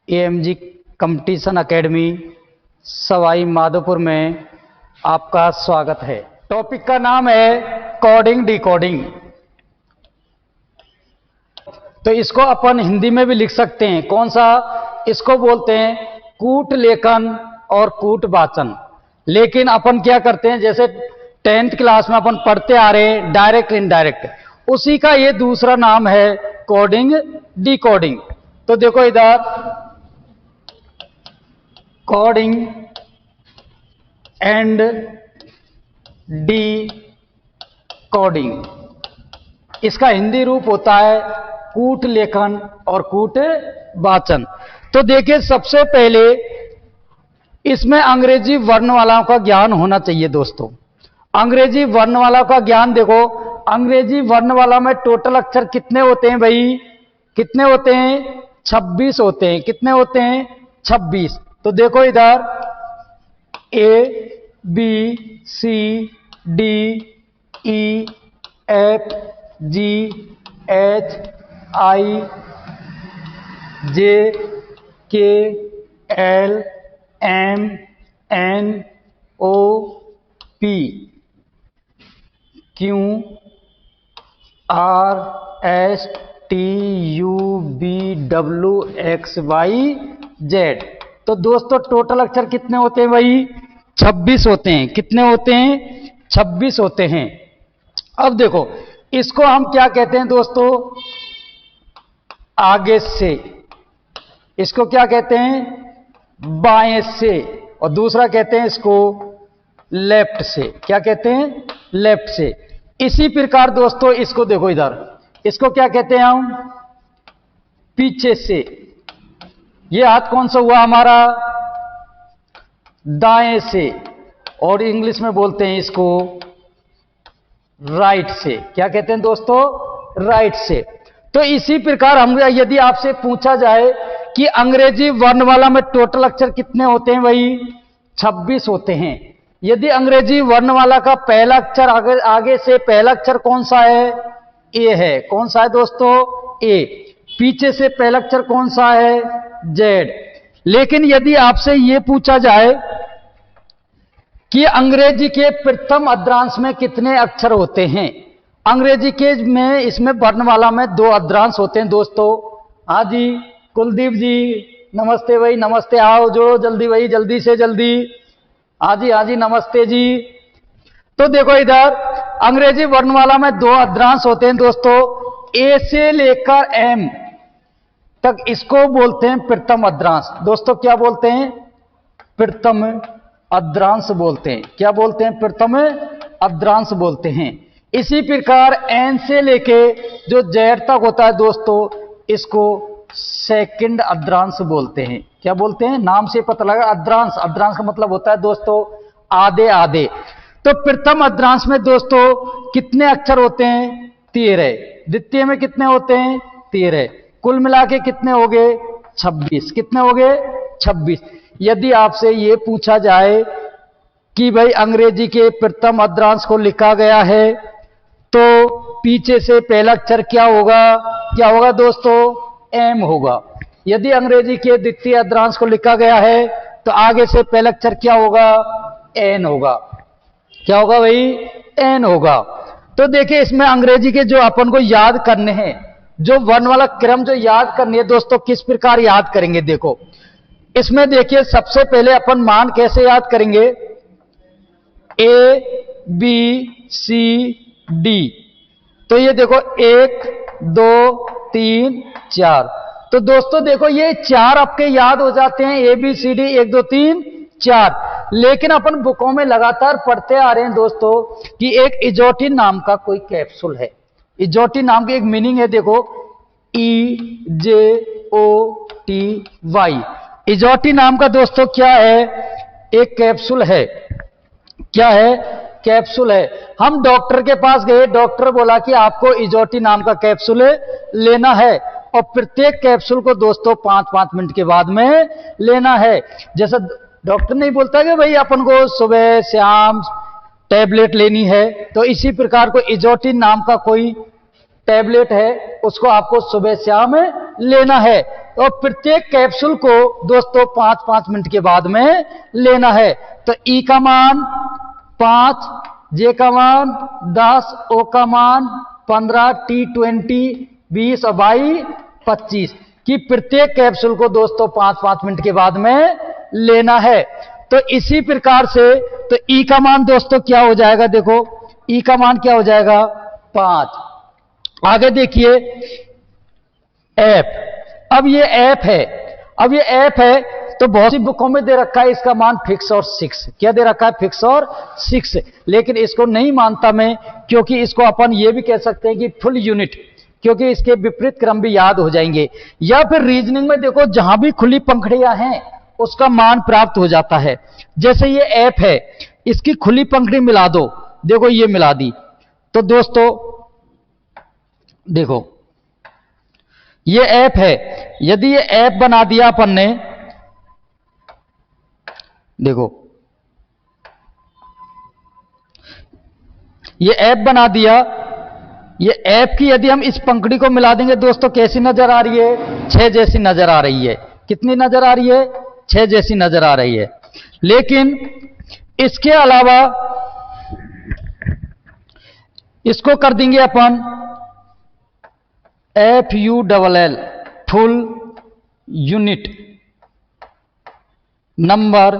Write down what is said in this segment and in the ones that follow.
AMG competition academy Sawai Madhopur में आपका स्वागत है। टॉपिक का नाम है कोडिंग डिकोडिंग। तो इसको अपन हिंदी में भी लिख सकते हैं। कौन सा? इसको बोलते हैं कूट लेखन और कूट वाचन। लेकिन अपन क्या करते हैं, जैसे 10th क्लास में अपन पढ़ते आ रहे हैं डायरेक्ट इनडायरेक्ट, उसी का ये दूसरा नाम है कोडिंग डिकोडिंग। तो देखो इधर कोडिंग एंड डिकोडिंग, इसका हिंदी रूप होता है कूट लेखन और कूट वाचन। तो देखिए सबसे पहले इसमें अंग्रेजी वर्णमालाओं का ज्ञान होना चाहिए दोस्तों। अंग्रेजी वर्णमाला का ज्ञान देखो, अंग्रेजी वर्णमाला में टोटल अक्षर कितने होते हैं भाई? कितने होते हैं? 26 होते हैं। कितने होते हैं? 26। तो देखो इधर A B C D E F G H I J K L M N O P Q R S T U V W X Y Z। तो दोस्तों टोटल अक्षर कितने होते हैं भाई? 26 होते हैं। कितने होते हैं? 26 होते हैं। अब देखो इसको हम क्या कहते हैं दोस्तों? आगे से। इसको क्या कहते हैं? बाएं से। और दूसरा कहते हैं इसको लेफ्ट से। क्या कहते हैं? लेफ्ट से। इसी प्रकार दोस्तों इसको देखो इधर, इसको क्या कहते हैं हम? पीछे से। ये हाथ कौन सा हुआ हमारा? दाएं से। और इंग्लिश में बोलते हैं इसको राइट से। क्या कहते हैं दोस्तों? राइट से। तो इसी प्रकार हम यदि आपसे पूछा जाए कि अंग्रेजी वर्णमाला में टोटल अक्षर कितने होते हैं भाई? 26 होते हैं। यदि अंग्रेजी वर्णमाला का पहला अक्षर आगे से पहला अक्षर कौन सा है? ए है। कौन सा है दोस्तों? ए। पीछे से पहला अक्षर कौन सा है? जेड। लेकिन यदि आपसे यह पूछा जाए कि अंग्रेजी के प्रथम अद्रांश में कितने अक्षर होते हैं? अंग्रेजी के में इसमें वर्णमाला में 2 अद्रांश होते हैं दोस्तों। हाँ जी कुलदीप जी नमस्ते भाई, नमस्ते। आओ जो जल्दी भाई, जल्दी से जल्दी। हाँ जी नमस्ते जी। तो देखो इधर अंग्रेजी वर्णमाला में 2 अद्रांश होते हैं दोस्तों। ए से लेकर एम तक इसको बोलते हैं प्रथम अद्रांश। दोस्तों क्या बोलते हैं? प्रथम अद्रांश बोलते हैं। क्या बोलते हैं? प्रथम अद्रांश बोलते हैं। इसी प्रकार एन से लेके जो जेड तक होता है दोस्तों, इसको सेकंड अद्रांश बोलते हैं। क्या बोलते हैं? नाम से पता लगा अद्रांश। अद्रांश का मतलब होता है दोस्तों आधे आधे। तो प्रथम अद्रांश में दोस्तों कितने अक्षर होते हैं? 13। द्वितीय में कितने होते हैं? 13। कुल मिला के कितने हो गए? 26। कितने हो गए? 26। यदि आपसे यह पूछा जाए कि भाई अंग्रेजी के प्रथम अद्रांश को लिखा गया है तो पीछे से पहला अक्षर क्या होगा? क्या होगा दोस्तों? एम होगा। यदि अंग्रेजी के द्वितीय अद्रांश को लिखा गया है तो आगे से पहला अक्षर क्या होगा? एन होगा। क्या होगा भाई? एन होगा। तो देखिए इसमें अंग्रेजी के जो अपन को याद करने हैं, जो वर्णमाला क्रम जो याद करनी है दोस्तों, किस प्रकार याद करेंगे? देखो इसमें देखिए सबसे पहले अपन मान कैसे याद करेंगे? A B C D. तो ये देखो 1 2 3 4। तो दोस्तों देखो ये 4 आपके याद हो जाते हैं, ए बी सी डी 1 2 3 4। लेकिन अपन बुकों में लगातार पढ़ते आ रहे हैं दोस्तों कि एक इजोटिन नाम का कोई कैप्सूल है। इजोटिन नाम की एक मीनिंग है, देखो EJOTY। इजोटिन नाम का दोस्तों क्या है? एक कैप्सूल है। क्या है? कैप्सूल है। हम डॉक्टर के पास गए, डॉक्टर बोला कि आपको इजोटिन नाम का कैप्सूल लेना है और प्रत्येक कैप्सूल को दोस्तों 5-5 मिनट के बाद में लेना है। जैसा डॉक्टर नहीं बोलता कि भाई अपन को सुबह शाम टैबलेट लेनी है, तो इसी प्रकार को इजोटिन नाम का कोई टैबलेट है, उसको आपको सुबह शाम लेना है। और प्रत्येक कैप्सूल को दोस्तों 5-5 मिनट के बाद में लेना है। तो ई का मान 5, जे का मान 10, ओ का मान 15, टी 20, 20 और वाई 25 कि प्रत्येक कैप्सूल को दोस्तों 5-5 मिनट के बाद में लेना है। तो इसी प्रकार से तो ई का मान दोस्तों क्या हो जाएगा, देखो ई का मान क्या हो जाएगा 5। आगे देखिए एफ। अब ये एफ है, अब ये एफ है तो बहुत सी बुकों में दे रखा है इसका मान फिक्स और 6। क्या दे रखा है, फिक्स और 6, लेकिन इसको नहीं मानता मैं, क्योंकि इसको अपन ये भी कह सकते हैं कि फुल यूनिट, क्योंकि इसके विपरीत क्रम भी याद हो जाएंगे। या फिर रीजनिंग में देखो जहां भी खुली पंखुड़ियां हैं उसका मान प्राप्त हो जाता है। जैसे ये एफ है, इसकी खुली पंखुड़ी मिला दो, देखो ये मिला दी तो दोस्तों देखो ये एफ है। यदि ये एफ बना दिया अपन ने, देखो ये एफ बना दिया, ये एफ की यदि हम इस पंखुड़ी को मिला देंगे दोस्तों कैसी नजर आ रही है, 6 जैसी नजर आ रही है। कितनी नजर आ रही है, 6 जैसी नजर आ रही है। लेकिन इसके अलावा इसको कर देंगे अपन FULL फुल यूनिट नंबर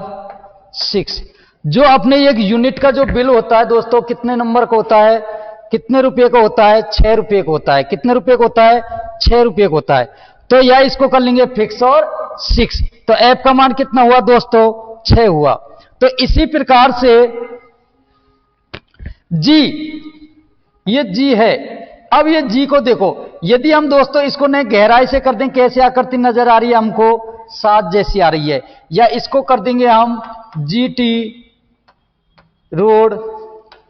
6। जो अपने एक यूनिट का जो बिल होता है दोस्तों कितने नंबर का होता है, कितने रुपए का होता है, 6 रुपए का होता है। कितने रुपए का होता है, 6 रुपए का होता है। तो या इसको कर लेंगे फिक्स और 6। तो एफ का मान कितना हुआ दोस्तों, 6 हुआ। तो इसी प्रकार से जी, ये जी है। अब ये जी को देखो, यदि हम दोस्तों इसको ने गहराई से कर दें, कैसे आकृति नजर आ रही है हमको, 7 जैसी आ रही है। या इसको कर देंगे हम GT road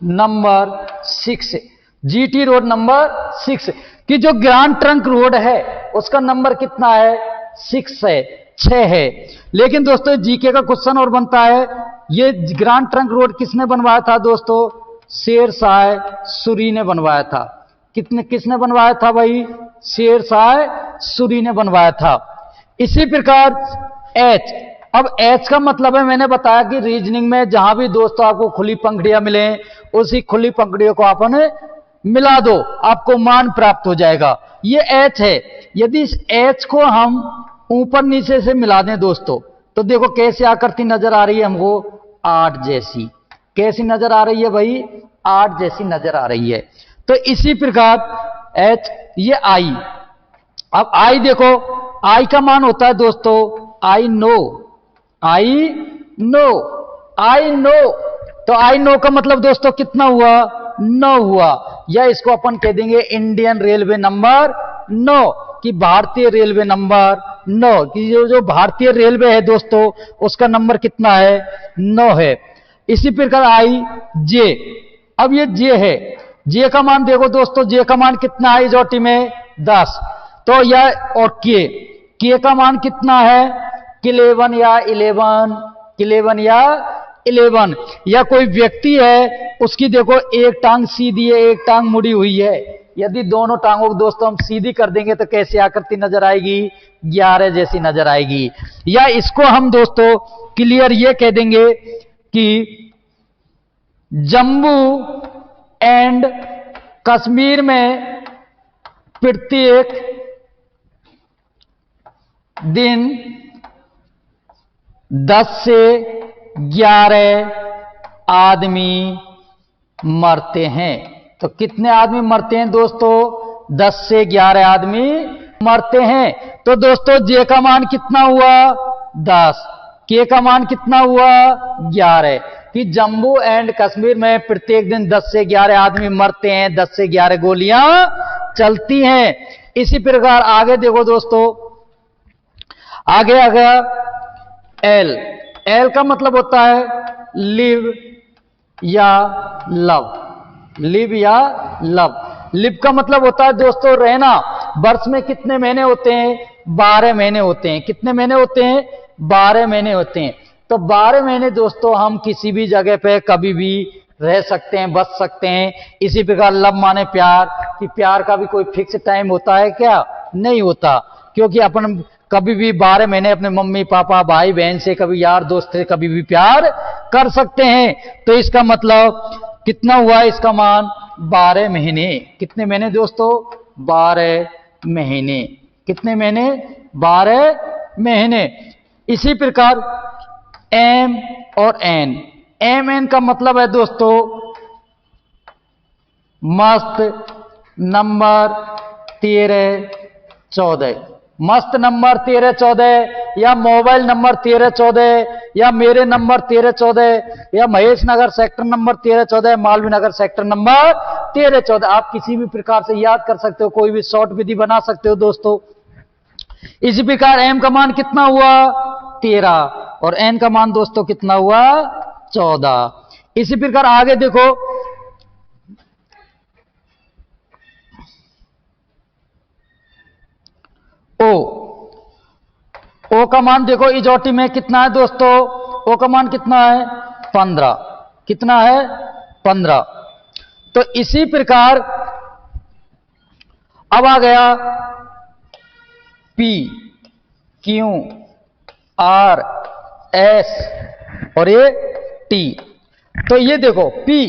number 6, GT road number 6 कि जो ग्रांड ट्रंक रोड है उसका नंबर कितना है, 6 है, 6 है। लेकिन दोस्तों जीके का क्वेश्चन और बनता है, ये ग्रांड ट्रंक रोड किसने बनवाया था दोस्तों, शेरशाह सूरी ने बनवाया था। किसने बनवाया था भाई, शेरशाह सूरी ने बनवाया था। इसी प्रकार एच। अब एच का मतलब है, मैंने बताया कि रीजनिंग में जहां भी दोस्तों आपको खुली पंखुड़ियां मिले उसी खुली पंखुड़ियों को आपने मिला दो, आपको मान प्राप्त हो जाएगा। ये एच है। यदि इस एच को हम ऊपर नीचे से मिला दें दोस्तों तो देखो कैसे आकृति नजर आ रही है हमको, 8 जैसी। कैसी नजर आ रही है भाई, 8 जैसी नजर आ रही है। तो इसी प्रकार एच, ये आई। अब आई देखो, आई का मान होता है दोस्तों I know, I know, I know. तो आई नो का मतलब दोस्तों कितना हुआ, 9 हुआ। या इसको अपन कह देंगे इंडियन रेलवे नंबर 9 कि भारतीय रेलवे नंबर 9 कि जो भारतीय रेलवे है दोस्तों उसका नंबर कितना है, 9 है। इसी प्रकार आई जे। अब ये जे है, जे का मान देखो दोस्तों, जे का मान कितना है इजोटी में, 10। तो यह और के का मान कितना है, 11 या 11, 11 या 11। या कोई व्यक्ति है उसकी देखो एक टांग सीधी है, एक टांग मुड़ी हुई है। यदि दोनों टांगों को दोस्तों हम सीधी कर देंगे तो कैसी आकृति नजर आएगी, 11 जैसी नजर आएगी। या इसको हम दोस्तों क्लियर ये कह देंगे कि जम्मू एंड कश्मीर में प्रत्येक दिन 10 से 11 आदमी मरते हैं। तो कितने आदमी मरते हैं दोस्तों, 10 से 11 आदमी मरते हैं। तो दोस्तों जे का मान कितना हुआ, 10। के का मान कितना हुआ, 11 कि जम्मू एंड कश्मीर में प्रत्येक दिन 10 से 11 आदमी मरते हैं, 10 से 11 गोलियां चलती हैं। इसी प्रकार आगे देखो दोस्तों, आगे आ गया एल। एल का मतलब होता है लिव या लव, लिव या लव। लिव का मतलब होता है दोस्तों रहना। वर्ष में कितने महीने होते हैं, 12 महीने होते हैं। कितने महीने होते हैं, 12 महीने होते हैं। तो 12 महीने दोस्तों हम किसी भी जगह पे कभी भी रह सकते हैं, बच सकते हैं। इसी प्रकार लव माने प्यार, कि प्यार का भी कोई फिक्स टाइम होता है क्या, नहीं होता, क्योंकि अपन कभी भी 12 महीने अपने मम्मी पापा भाई बहन से, कभी यार दोस्त से कभी भी प्यार कर सकते हैं। तो इसका मतलब कितना हुआ, इसका मान 12 महीने। कितने महीने दोस्तों, 12 महीने। कितने महीने, 12 महीने। इसी प्रकार एम और एन, एम एन का मतलब है दोस्तों मस्त नंबर 13 14, मस्त नंबर 13 14, या मोबाइल नंबर 13 14, या मेरे नंबर 13 14, या महेश नगर sector number 13 14, Malviya Nagar sector number 13 14। आप किसी भी प्रकार से याद कर सकते हो, कोई भी शॉर्ट विधि बना सकते हो दोस्तों। इसी प्रकार एम का मान कितना हुआ, 13, और एन का मान दोस्तों कितना हुआ, 14। इसी प्रकार आगे देखो, ओ, ओ का मान देखो इजोटी में कितना है दोस्तों, ओ का मान कितना है, 15। कितना है, 15। तो इसी प्रकार अब आ गया पी, क्यू, आर, एस और ये टी। तो ये देखो पी,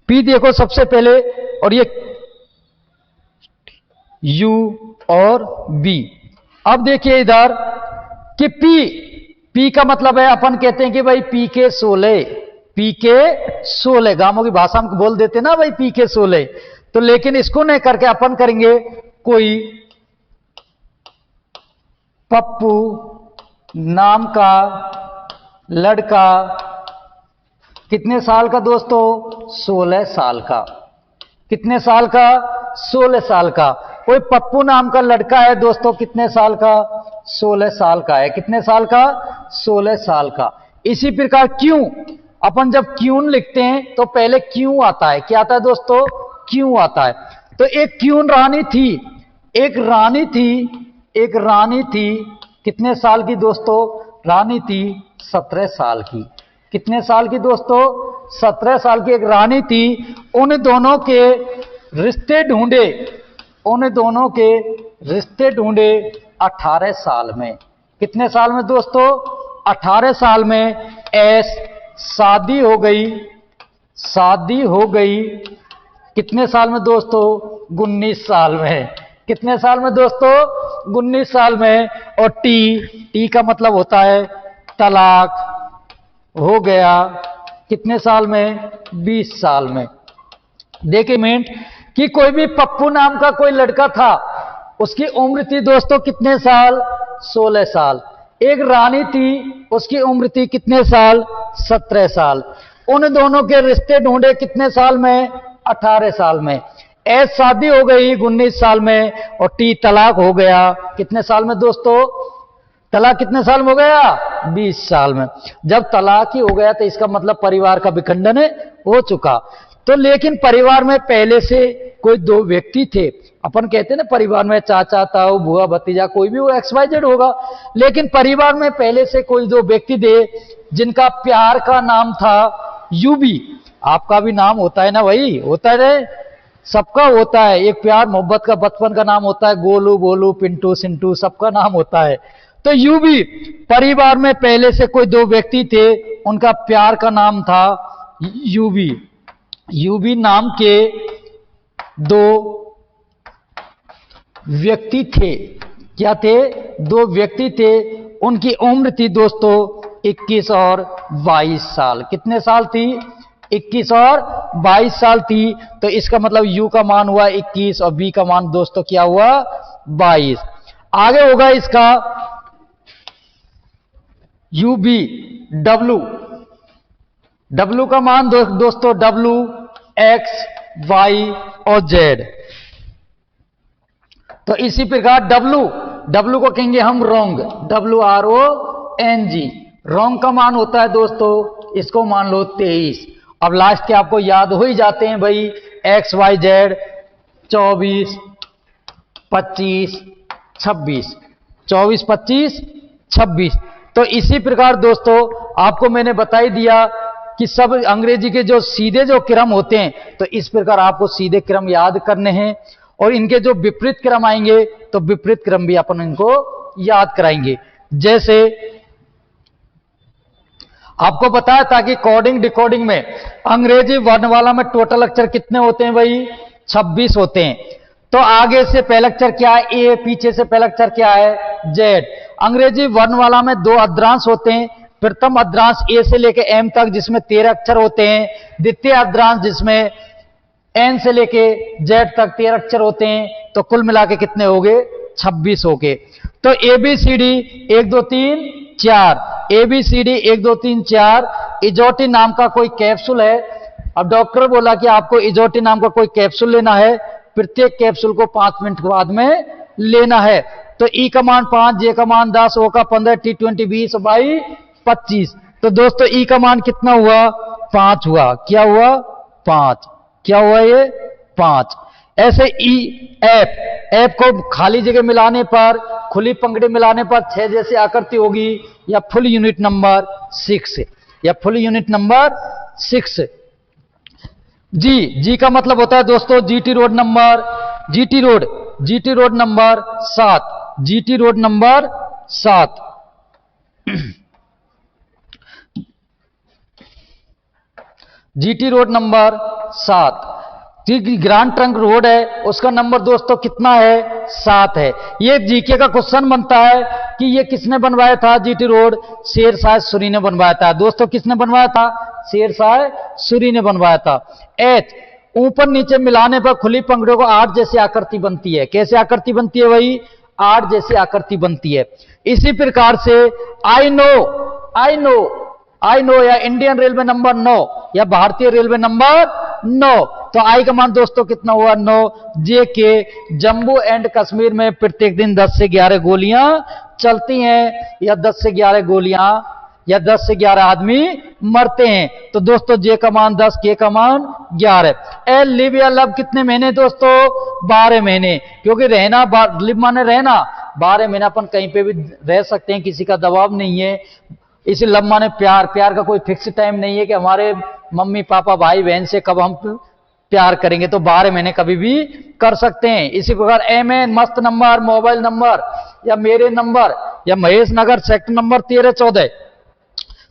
पी देखो सबसे पहले, और ये यू और बी। अब देखिए इधर कि पी, पी का मतलब है, अपन कहते हैं कि भाई पी के 16, पी के 16, गांवों की भाषा में बोल देते ना भाई पी के 16। तो लेकिन इसको नहीं करके अपन करेंगे कोई पप्पू नाम का लड़का, कितने साल का दोस्तों, 16 साल का। कितने साल का, 16 साल का। कोई पप्पू नाम का लड़का है दोस्तों, कितने साल का, 16 साल का है। कितने साल का, 16 साल का। इसी प्रकार क्यों, अपन जब क्यून लिखते हैं तो पहले क्यों आता है, क्या आता है दोस्तों, क्यों आता है। तो एक क्यून रानी थी, एक रानी थी, एक रानी थी, कितने साल की दोस्तों, रानी थी 17 साल की। कितने साल की दोस्तों, 17 साल की एक रानी थी। उन दोनों के रिश्ते ढूंढे, उन दोनों के रिश्ते ढूंढे 18 साल में। कितने साल में दोस्तों, 18 साल में एस शादी हो गई, शादी हो गई। कितने साल में दोस्तों, 19 साल में। कितने साल में दोस्तों, 19 साल में। और टी, टी का मतलब होता है तलाक हो गया, कितने साल में, 20 साल में। देखिए मिनट कि कोई भी पप्पू नाम का कोई लड़का था, उसकी उम्र थी दोस्तों कितने साल, 16 साल। एक रानी थी, उसकी उम्र थी कितने साल, 17 साल। उन दोनों के रिश्ते ढूंढे कितने साल में, 18 साल में। एस शादी हो गई 19 साल में, और टी तलाक हो गया कितने साल में दोस्तों, तलाक कितने साल में हो गया, 20 साल में। जब तलाक ही हो गया तो इसका मतलब परिवार का विखंडन हो चुका। तो लेकिन परिवार में पहले से कोई 2 व्यक्ति थे, अपन कहते हैं ना परिवार में चाचा ताऊ बुआ भतीजा कोई भी वो XYZ होगा, लेकिन परिवार में पहले से कोई 2 व्यक्ति थे जिनका प्यार का नाम था यूबी। आपका भी नाम होता है ना भाई, होता है, सबका होता है। एक प्यार मोहब्बत का बचपन का नाम होता है, गोलू बोलू पिंटू सिंटू सबका नाम होता है। तो यूबी, परिवार में पहले से कोई 2 व्यक्ति थे, उनका प्यार का नाम था यूबी। यूबी नाम के 2 व्यक्ति थे, क्या थे, 2 व्यक्ति थे। उनकी उम्र थी दोस्तों 21 और 22 साल। कितने साल थी, 21 और 22 साल थी। तो इसका मतलब यू का मान हुआ 21 और बी का मान दोस्तों क्या हुआ, 22। आगे होगा इसका यू बी, डब्लू, डब्लू का मान दोस्तों डब्लू एक्स वाई और जेड। तो इसी प्रकार डब्लू, डब्लू को कहेंगे हम रोंग, WRONG। रोंग का मान होता है दोस्तों, इसको मान लो 23। अब लास्ट के आपको याद हो ही जाते हैं भाई, XYZ 24 25 26, 24 25 26। तो इसी प्रकार दोस्तों आपको मैंने बता ही दिया कि सब अंग्रेजी के जो सीधे जो क्रम होते हैं, तो इस प्रकार आपको सीधे क्रम याद करने हैं। और इनके जो विपरीत क्रम आएंगे तो विपरीत क्रम भी अपन इनको याद कराएंगे। जैसे आपको बताया था कि कोडिंग डिकोडिंग में अंग्रेजी वर्णमाला में टोटल अक्षर कितने होते हैं भाई? 26 होते हैं। तो आगे से पहला अक्षर क्या है? ए, पीछे से पहला अक्षर क्या है? जेड। अंग्रेजी वर्णमाला में 2 अद्रांश होते हैं। प्रथम अद्रांश ए से लेकर एम तक जिसमें 13 अक्षर होते हैं। द्वितीय अद्रांश जिसमें एन से लेके जेड तक 13 अक्षर होते हैं। तो कुल मिला के कितने हो गए? 26 हो गए। तो ABCD 1 2 3 4, ABCD 1 2 3 4 इजोटी नाम का कोई कैप्सूल है। अब डॉक्टर बोला कि आपको इजोटी नाम का कोई कैप्सूल लेना है, प्रत्येक कैप्सूल को 5 मिनट के बाद में लेना है। तो ई का मान 5, जे का मान 10, ओ का 15, T20 20, बाई 25। तो दोस्तों ई का मान कितना हुआ? 5 हुआ। क्या हुआ? 5। क्या हुआ ये? 5। ऐसे एफ को खाली जगह मिलाने पर, खुली पंक्ति मिलाने पर 6 जैसी आकृति होगी, या फुल यूनिट नंबर 6, या फुल यूनिट नंबर 6। जी का मतलब होता है दोस्तों GT road number 7, GT road number 7। GT road number 7 grand trunk road है, उसका नंबर दोस्तों कितना है? 7 है। ये जीके का क्वेश्चन बनता है कि ये किसने बनवाया था जीटी रोड? शेरशाह सूरी ने बनवाया था। दोस्तों किसने बनवाया था? शेरशाह सूरी ने बनवाया था। एच ऊपर नीचे मिलाने पर खुली पंक्तियों को 8 जैसी आकृति बनती है। कैसे आकृति बनती है भाई? 8 जैसी आकृति बनती है। इसी प्रकार से आई नो या इंडियन रेलवे नंबर 9 या भारतीय रेलवे नंबर 9। तो आई का मान दोस्तों कितना हुआ? 9। जे के जम्मू एंड कश्मीर में प्रत्येक दिन 10 से 11 गोलियां चलती हैं, या 10 से 11 गोलियां, या 10 से 11 आदमी मरते हैं। तो दोस्तों जे का मान 10, के का मान 11। ए लिव या लव कितने महीने दोस्तों? 12 महीने। क्योंकि रहना, लिव माने रहना, 12 महीना अपन कहीं पे भी रह सकते हैं, किसी का दबाव नहीं है। इसी लव माने प्यार का कोई फिक्स टाइम नहीं है कि हमारे मम्मी पापा भाई बहन से कब हम प्यार करेंगे। तो 12 महीने कभी भी कर सकते हैं। इसी प्रकार MN मस्त नंबर, मोबाइल नंबर, या मेरे नंबर, या महेश नगर सेक्टर नंबर 13 14।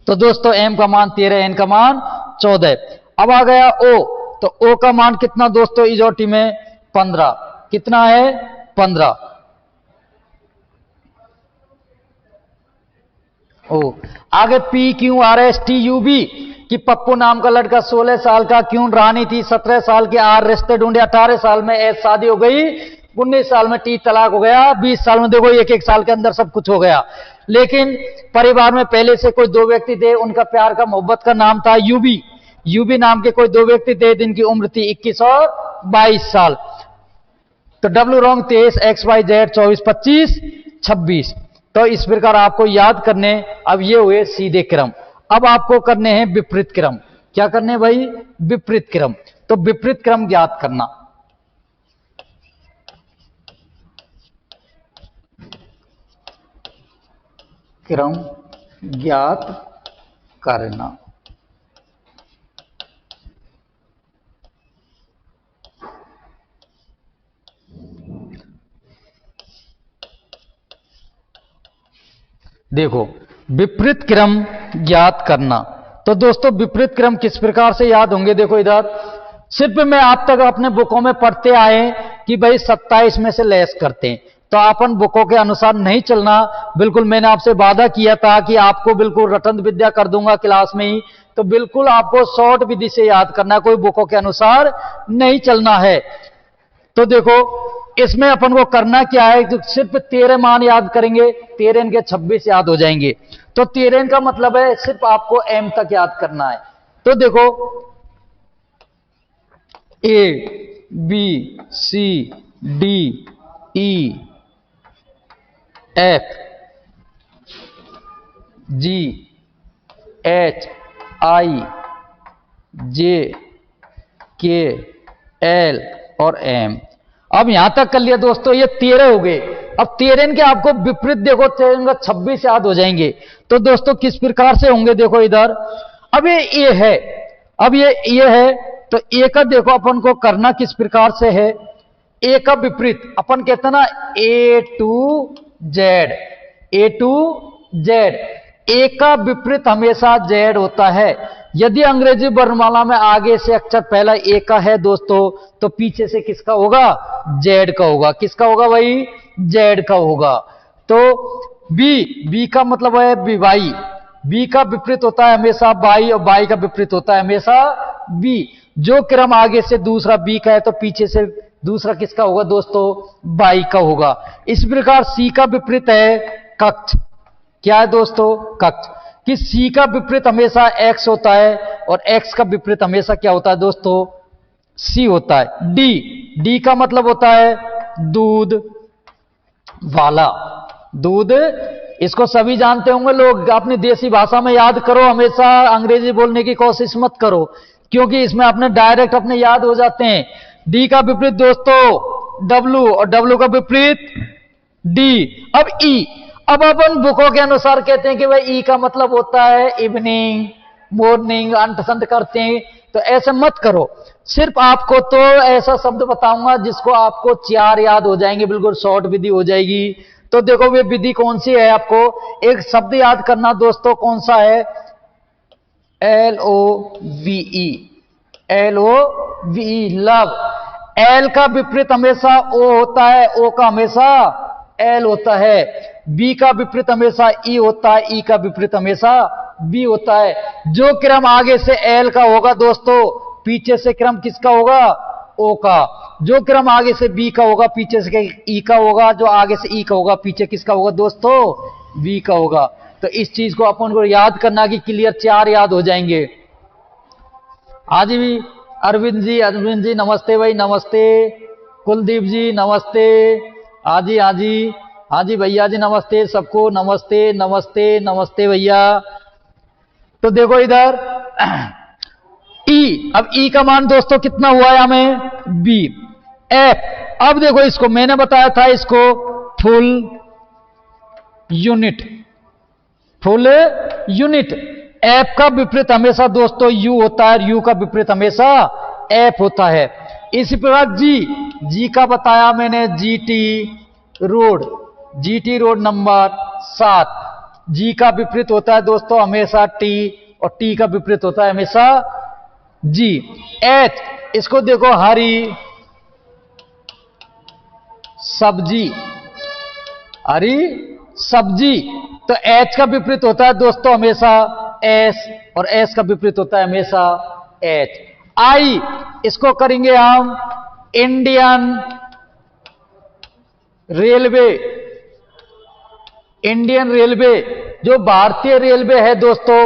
तो दोस्तों M का मान 13, N का मान 14। अब आ गया O। तो O का मान कितना दोस्तों इजोटी में? 15। कितना है? 15। आगे PQRSTUV कि पप्पू नाम का लड़का 16 साल का, क्यों रानी थी 17 साल की, आर रिश्ते ढूंढे 18 साल में, एस शादी हो गई 19 साल में, टी तलाक हो गया 20 साल में। देखो एक साल के अंदर सब कुछ हो गया। लेकिन परिवार में पहले से कोई 2 व्यक्ति थे, उनका प्यार का मोहब्बत का नाम था यूबी नाम के कोई 2 व्यक्ति थे, जिनकी उम्र थी 21 और 22 साल। तो डब्ल्यू रॉन्ग 23, XYZ 24 25 26। तो इस प्रकार आपको याद करने। अब ये हुए सीधे क्रम। अब आपको करने हैं विपरीत क्रम। क्या करने भाई? विपरीत क्रम। तो विपरीत क्रम ज्ञात करना। क्रम ज्ञात करना। देखो विपरीत क्रम ज्ञात करना। तो दोस्तों विपरीत क्रम किस प्रकार से याद होंगे? देखो इधर सिर्फ मैं आप तक अपने बुकों में पढ़ते आए कि भाई 27 में से लेस करते हैं, तो अपन बुकों के अनुसार नहीं चलना। बिल्कुल मैंने आपसे वादा किया था कि आपको बिल्कुल रटंत विद्या कर दूंगा क्लास में ही, तो बिल्कुल आपको शॉर्ट विधि से याद करना, कोई बुकों के अनुसार नहीं चलना है। तो देखो इसमें अपन को करना क्या है? तो सिर्फ 13 मान याद करेंगे, 13 के 26 याद हो जाएंगे। तो 13 का मतलब है सिर्फ आपको M तक याद करना है। तो देखो A B C D E F G H I J K L और M। अब यहां तक कर लिया दोस्तों, ये 13 हो गए। अब 13 के आपको विपरीत देखो 26 याद हो जाएंगे। तो दोस्तों किस प्रकार से होंगे? देखो इधर अब ये है, अब ये है, तो ए का देखो अपन को करना किस प्रकार से है? ए का विपरीत अपन कहते हैं ना A to Z, A to Z, A का विपरीत हमेशा जेड होता है। यदि अंग्रेजी वर्णमाला में आगे से अक्षर पहला ए का है दोस्तों तो पीछे से किसका होगा, जेड का होगा। किसका होगा भाई, जेड का होगा। तो बी, बी का मतलब है बाई, बी का विपरीत होता है हमेशा बाई और बाई का विपरीत होता है हमेशा बी। जो क्रम आगे से दूसरा बी का है तो पीछे से दूसरा किसका होगा दोस्तों, बाई का होगा। इस प्रकार सी का विपरीत है कक्ष। क्या है दोस्तों, कक्ष। कि सी का विपरीत हमेशा एक्स होता है और एक्स का विपरीत हमेशा क्या होता है दोस्तों, सी होता है। डी, डी का मतलब होता है दूध वाला, दूध। इसको सभी जानते होंगे लोग, अपनी देसी भाषा में याद करो, हमेशा अंग्रेजी बोलने की कोशिश मत करो क्योंकि इसमें अपने डायरेक्ट अपने याद हो जाते हैं। डी का विपरीत दोस्तों डब्लू और डब्लू का विपरीत डी। अब ई, अब अपन बुकों के अनुसार कहते हैं कि भाई ई का मतलब होता है इवनिंग, मॉर्निंग, अंट संट करते हैं, तो ऐसे मत करो। सिर्फ आपको तो ऐसा शब्द बताऊंगा जिसको आपको चार याद हो जाएंगे, बिल्कुल शॉर्ट विधि हो जाएगी। तो देखो वे विधि कौन सी है, आपको एक शब्द याद करना दोस्तों, कौन सा है, LOVE, LOVE, लव। एल का विपरीत हमेशा ओ होता है, ओ का हमेशा एल होता है। बी का विपरीत हमेशा ई होता है, ई का विपरीत हमेशा बी होता है। जो क्रम आगे से एल का होगा दोस्तों पीछे से क्रम किसका होगा, ओ का। जो क्रम आगे से बी का होगा पीछे से ई का होगा, जो आगे से ई का होगा पीछे किसका होगा दोस्तों, बी का होगा। तो इस चीज को अपन को याद करना कि क्लियर चार याद हो जाएंगे। आज भी अरविंद जी नमस्ते भाई, नमस्ते। कुलदीप जी नमस्ते, हाजी हाजी हाजी भैया जी नमस्ते, सबको नमस्ते नमस्ते नमस्ते भैया। तो देखो इधर ई, अब ई का मान दोस्तों कितना हुआ है हमें, बी। एफ, अब देखो इसको मैंने बताया था, इसको full unit, full unit. F का विपरीत हमेशा दोस्तों यू होता है, यू का विपरीत हमेशा एफ होता है। इसी प्रकार जी, जी का बताया मैंने, GT road, GT road number 7, जी का विपरीत होता है दोस्तों हमेशा टी और टी का विपरीत होता है हमेशा जी। एच, इसको देखो हरी सब्जी, हरी सब्जी। तो एच का विपरीत होता है दोस्तों हमेशा एस और एस का विपरीत होता है हमेशा एच। आई, इसको करेंगे हम इंडियन रेलवे, इंडियन रेलवे जो भारतीय रेलवे है दोस्तों।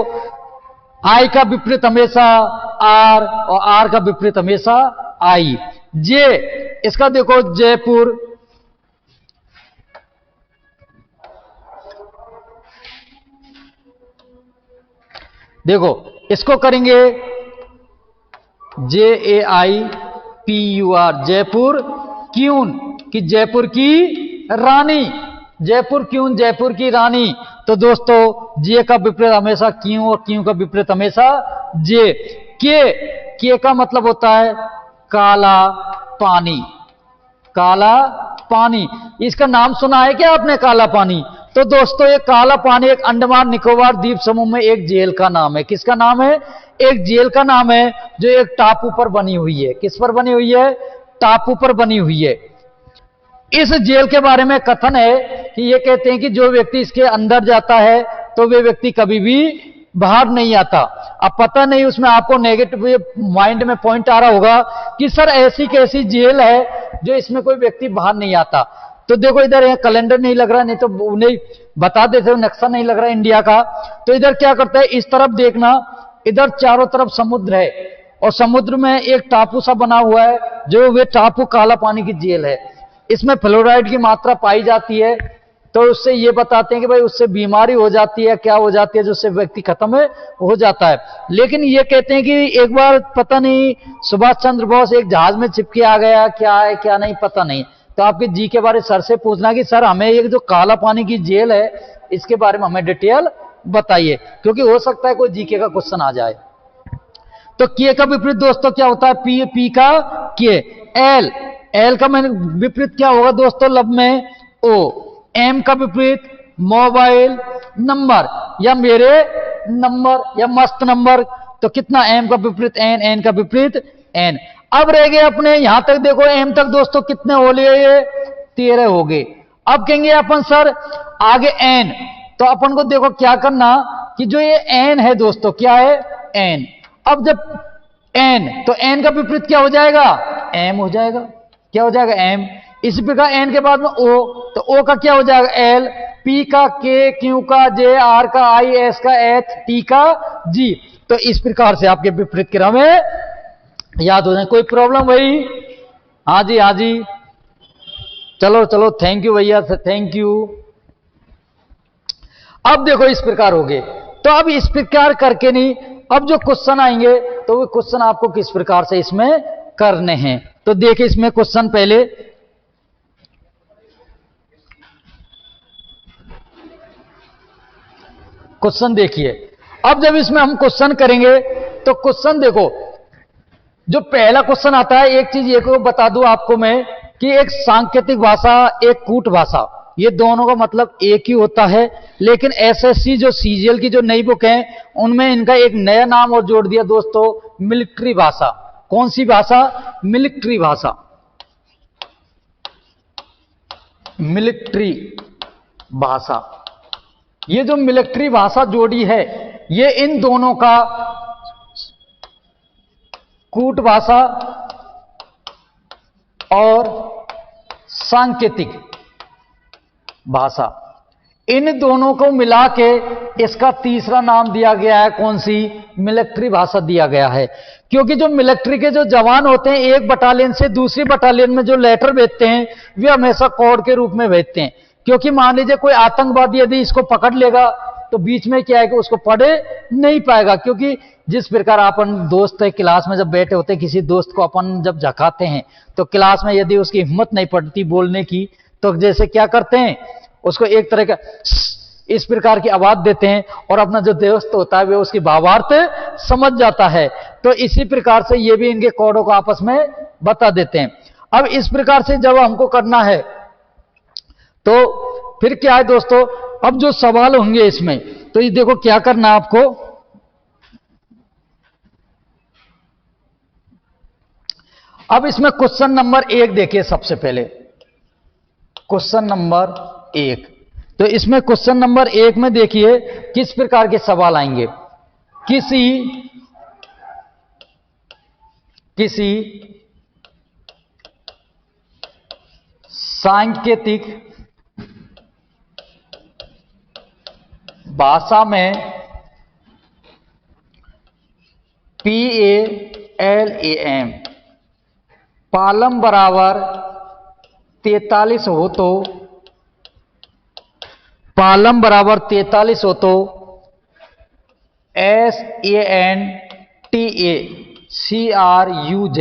आई का विपरीत हमेशा आर और आर का विपरीत हमेशा आई। जे, इसका देखो जयपुर, देखो इसको करेंगे JAIPUR, जयपुर क्यून, कि जयपुर की रानी, जयपुर क्यून, जयपुर की रानी। तो दोस्तों जे का विपरीत हमेशा क्यों और क्यों का विपरीत हमेशा जे। के का मतलब होता है काला पानी, काला पानी। इसका नाम सुना है क्या आपने, काला पानी? तो दोस्तों ये काला पानी एक अंडमान निकोबार द्वीप समूह में एक जेल का नाम है। किसका नाम है? एक जेल का नाम है जो एक टापू पर बनी हुई है। किस पर बनी हुई है? टापू पर बनी हुई है। इस जेल के बारे में कथन है कि ये कहते हैं कि जो व्यक्ति इसके अंदर जाता है तो वे व्यक्ति कभी भी बाहर नहीं आता। अब पता नहीं उसमें आपको नेगेटिव माइंड में पॉइंट आ रहा होगा कि सर ऐसी कैसी जेल है जो इसमें कोई व्यक्ति बाहर नहीं आता। तो देखो इधर यहाँ कैलेंडर नहीं लग रहा, नहीं तो उन्हें बता देते, नक्शा नहीं लग रहा इंडिया का। तो इधर क्या करता है, इस तरफ देखना, इधर चारों तरफ समुद्र है और समुद्र में एक टापू सा बना हुआ है जो वे टापू काला पानी की जेल है। इसमें फ्लोराइड की मात्रा पाई जाती है। तो उससे ये बताते हैं कि भाई उससे बीमारी हो जाती है, क्या हो जाती है, जिससे व्यक्ति खत्म हो जाता है। लेकिन ये कहते हैं कि एक बार पता नहीं सुभाष चंद्र बोस एक जहाज में चिपके आ गया, क्या है क्या नहीं पता नहीं। तो आपके जी के बारे सर से पूछना कि सर हमें ये जो काला पानी की जेल है इसके बारे में हमें डिटेल बताइए, क्योंकि हो सकता है कोई जीके का क्वेश्चन आ जाए। तो के का विपरीत दोस्तों क्या होता है? पी का के। एल, एल का मैंने विपरीत क्या होगा दोस्तों, लब में ओ। एम का विपरीत मोबाइल नंबर या मेरे नंबर या मस्त नंबर, तो कितना एम का विपरीत एन, एन का विपरीत एन। अब रह गए अपने यहां तक देखो एम तक दोस्तों कितने हो लिए, ये 13 हो गए। अब कहेंगे अपन सर आगे एन, तो अपन को देखो क्या करना कि जो ये एन है दोस्तों, क्या है एन। अब जब एन, तो एन का विपरीत क्या हो जाएगा, एम हो जाएगा। क्या हो जाएगा, एम। इसी प्रकार एन के बाद में ओ, तो ओ का क्या हो जाएगा, एल। पी का के, क्यू का जे, आर का आई, एस का एच, टी का जी। तो इस प्रकार से आपके विपरीत क्रम में याद हो जाए। कोई प्रॉब्लम भाई? हाँ जी, हाँ जी, चलो चलो, थैंक यू भैया, थैंक यू। अब देखो इस प्रकार हो गए। तो अब इस प्रकार करके नहीं, अब जो क्वेश्चन आएंगे तो वो क्वेश्चन आपको किस प्रकार से इसमें करने हैं। तो देखिए इसमें क्वेश्चन पहले क्वेश्चन देखिए। अब जब इसमें हम क्वेश्चन करेंगे तो क्वेश्चन देखो, जो पहला क्वेश्चन आता है, एक चीज ये को बता दूं आपको मैं कि एक सांकेतिक भाषा, एक कूट भाषा, ये दोनों का मतलब एक ही होता है। लेकिन एसएससी जो सीजीएल की जो नई बुक है उनमें इनका एक नया नाम और जोड़ दिया दोस्तों, मिलिट्री भाषा। कौन सी भाषा, मिलिट्री भाषा। मिलिट्री भाषा, ये जो मिलिट्री भाषा जोड़ी है ये इन दोनों का कूट भाषा और सांकेतिक भाषा, इन दोनों को मिला के इसका तीसरा नाम दिया गया है। कौन सी, मिलिट्री भाषा दिया गया है। क्योंकि जो मिलिट्री के जो जवान होते हैं एक बटालियन से दूसरी बटालियन में जो लेटर भेजते हैं वे हमेशा कोड के रूप में भेजते हैं। क्योंकि मान लीजिए कोई आतंकवादी यदि इसको पकड़ लेगा तो बीच में क्या है कि उसको पढ़े नहीं पाएगा। क्योंकि जिस प्रकार अपन दोस्त है क्लास में जब बैठे होते हैं, किसी दोस्त को अपन जब झकाते हैं तो क्लास में यदि उसकी हिम्मत नहीं पड़ती बोलने की, तो जैसे क्या करते हैं, उसको एक तरह का इस प्रकार की आवाज देते हैं और अपना जो दोस्त होता है वो उसकी भावार्थ समझ जाता है। तो इसी प्रकार से ये भी इनके कोडों को आपस में बता देते हैं। अब इस प्रकार से जब हमको करना है तो फिर क्या है दोस्तों, अब जो सवाल होंगे इसमें, तो ये देखो क्या करना आपको। अब इसमें क्वेश्चन नंबर 1 देखिए सबसे पहले, क्वेश्चन नंबर 1। तो इसमें क्वेश्चन नंबर 1 में देखिए किस प्रकार के सवाल आएंगे। किसी सांकेतिक भाषा में PALAM पालम बराबर 43 हो तो, पालम बराबर 43 हो तो SANTACRUZ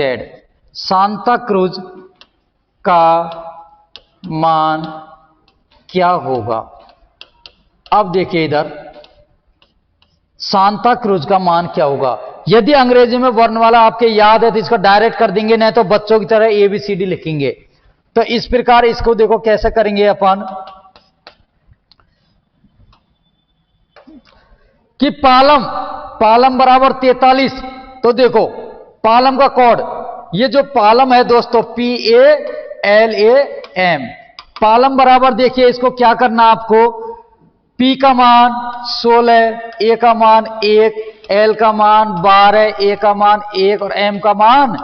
सांता क्रूज का मान क्या होगा। अब देखिए इधर सांता क्रूज का मान क्या होगा। यदि अंग्रेजी में वर्णमाला आपके याद है तो इसको डायरेक्ट कर देंगे, नहीं तो बच्चों की तरह ABCD लिखेंगे। तो इस प्रकार इसको देखो कैसे करेंगे अपन कि पालम बराबर 43। तो देखो पालम का कोड, ये जो पालम है दोस्तों PALAM, पालम बराबर देखिए इसको क्या करना आपको, P का मान 16, A का मान 1, L का मान 12, A का मान 1 और M का मान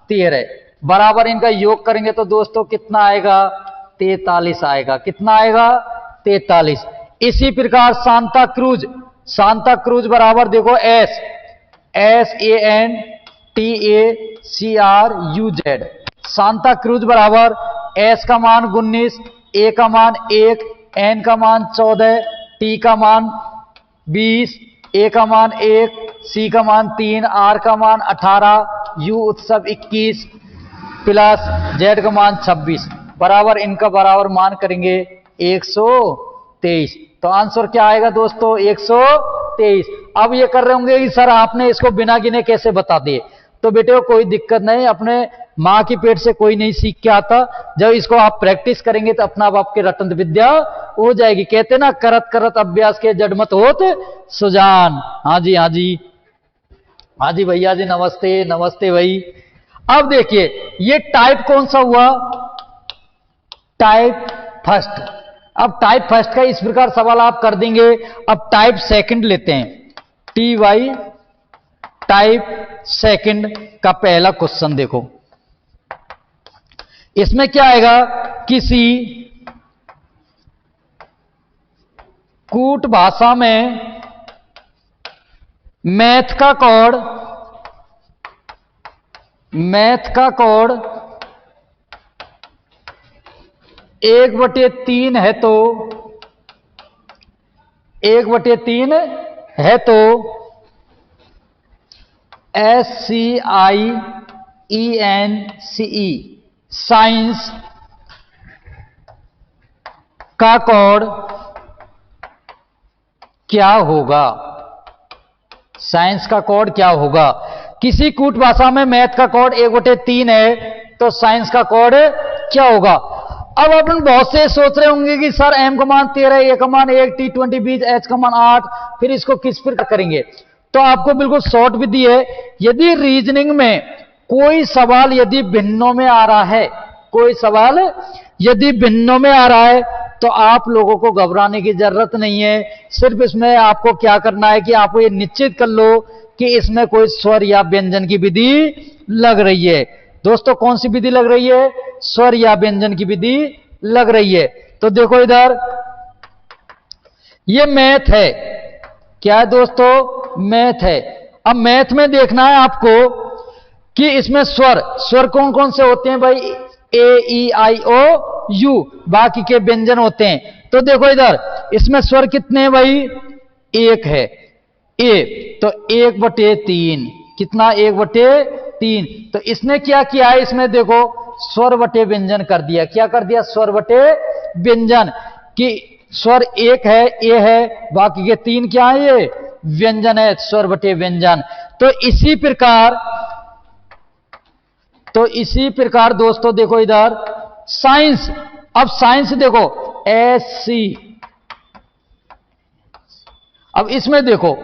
13 बराबर इनका योग करेंगे तो दोस्तों कितना आएगा, 43 आएगा। कितना आएगा, 43। इसी प्रकार सांता क्रूज बराबर देखो SANTACRUZ, सांता क्रूज बराबर S का मान 19, A का मान 1, N का मान 14, T का मान 20, A का मान 1, C का मान 3, R का मान 18, U उत्सव 21 प्लस Z का मान 26 बराबर इनका बराबर मान करेंगे 123। तो आंसर क्या आएगा दोस्तों, 123। अब ये कर रहे होंगे कि सर आपने इसको बिना गिने कैसे बता दिए। तो बेटे कोई दिक्कत नहीं, अपने माँ की पेट से कोई नहीं सीख के आता। जब इसको आप प्रैक्टिस करेंगे तो अपना आप आपके रटंत विद्या हो जाएगी। कहते ना करत करत अभ्यास के जड़मत होत सुजान। हाँ जी, हाँ जी, हाँ जी भैया जी, नमस्ते नमस्ते भाई। अब देखिए ये टाइप कौन सा हुआ, टाइप फर्स्ट। अब टाइप फर्स्ट का इस प्रकार सवाल आप कर देंगे। अब टाइप सेकंड लेते हैं, TY टाइप सेकंड का पहला क्वेश्चन देखो। इसमें क्या आएगा, किसी कूट भाषा में मैथ का कोड 1/3 है तो 1/3 है तो SCIENCE साइंस का कोड क्या होगा, साइंस का कोड क्या होगा। किसी कूट भाषा में मैथ का कोड 1/3 है तो साइंस का कोड क्या होगा। अब अपन बहुत से सोच रहे होंगे कि सर m का मान 13, a का मान 1, T20 20, h का मान 8, फिर इसको किस प्रकार करेंगे। तो आपको बिल्कुल शॉर्ट विधि है। यदि रीजनिंग में कोई सवाल यदि भिन्नों में आ रहा है, कोई सवाल यदि भिन्नों में आ रहा है तो आप लोगों को घबराने की जरूरत नहीं है। सिर्फ इसमें आपको क्या करना है कि आप ये निश्चित कर लो कि इसमें कोई स्वर या व्यंजन की विधि लग रही है। दोस्तों कौन सी विधि लग रही है, स्वर या व्यंजन की विधि लग रही है। तो देखो इधर ये मैथ है, क्या है दोस्तों, मैथ है। अब मैथ में देखना है आपको कि इसमें स्वर कौन कौन से होते हैं भाई, A-E-I-O-U, बाकी के व्यंजन होते हैं। तो देखो इधर इसमें स्वर कितने हैं भाई, 1 है, ए तो 1/3, कितना 1/3। तो इसने क्या किया है, इसमें देखो स्वर बटे व्यंजन कर दिया। क्या कर दिया, स्वर बटे व्यंजन। कि स्वर 1 है, ए है, बाकी के 3 क्या है, ये व्यंजन है, स्वर बटे व्यंजन। तो इसी प्रकार दोस्तों देखो इधर साइंस। अब साइंस देखो SC। अब इसमें देखो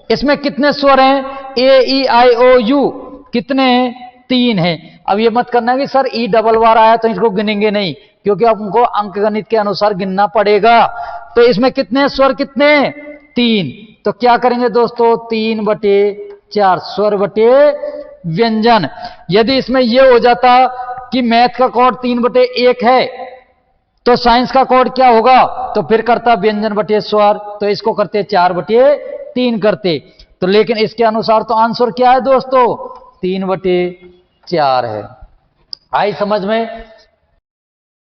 इसमें कितने स्वर हैं, A-E-I-O-U कितने हैं, 3 हैं। अब ये मत करना कि सर ई डबल बार आया तो इसको गिनेंगे नहीं, क्योंकि अब उनको अंकगणित के अनुसार गिनना पड़ेगा। तो इसमें कितने स्वर, कितने 3। तो क्या करेंगे दोस्तों, 3/4 स्वर बटे व्यंजन। यदि इसमें यह हो जाता कि मैथ का कोड 3/1 है तो साइंस का कोड क्या होगा, तो फिर करता व्यंजन बटे स्वर, तो इसको करते 4/3 करते। तो लेकिन इसके अनुसार तो आंसर क्या है दोस्तों, 3/4 है। आई समझ में।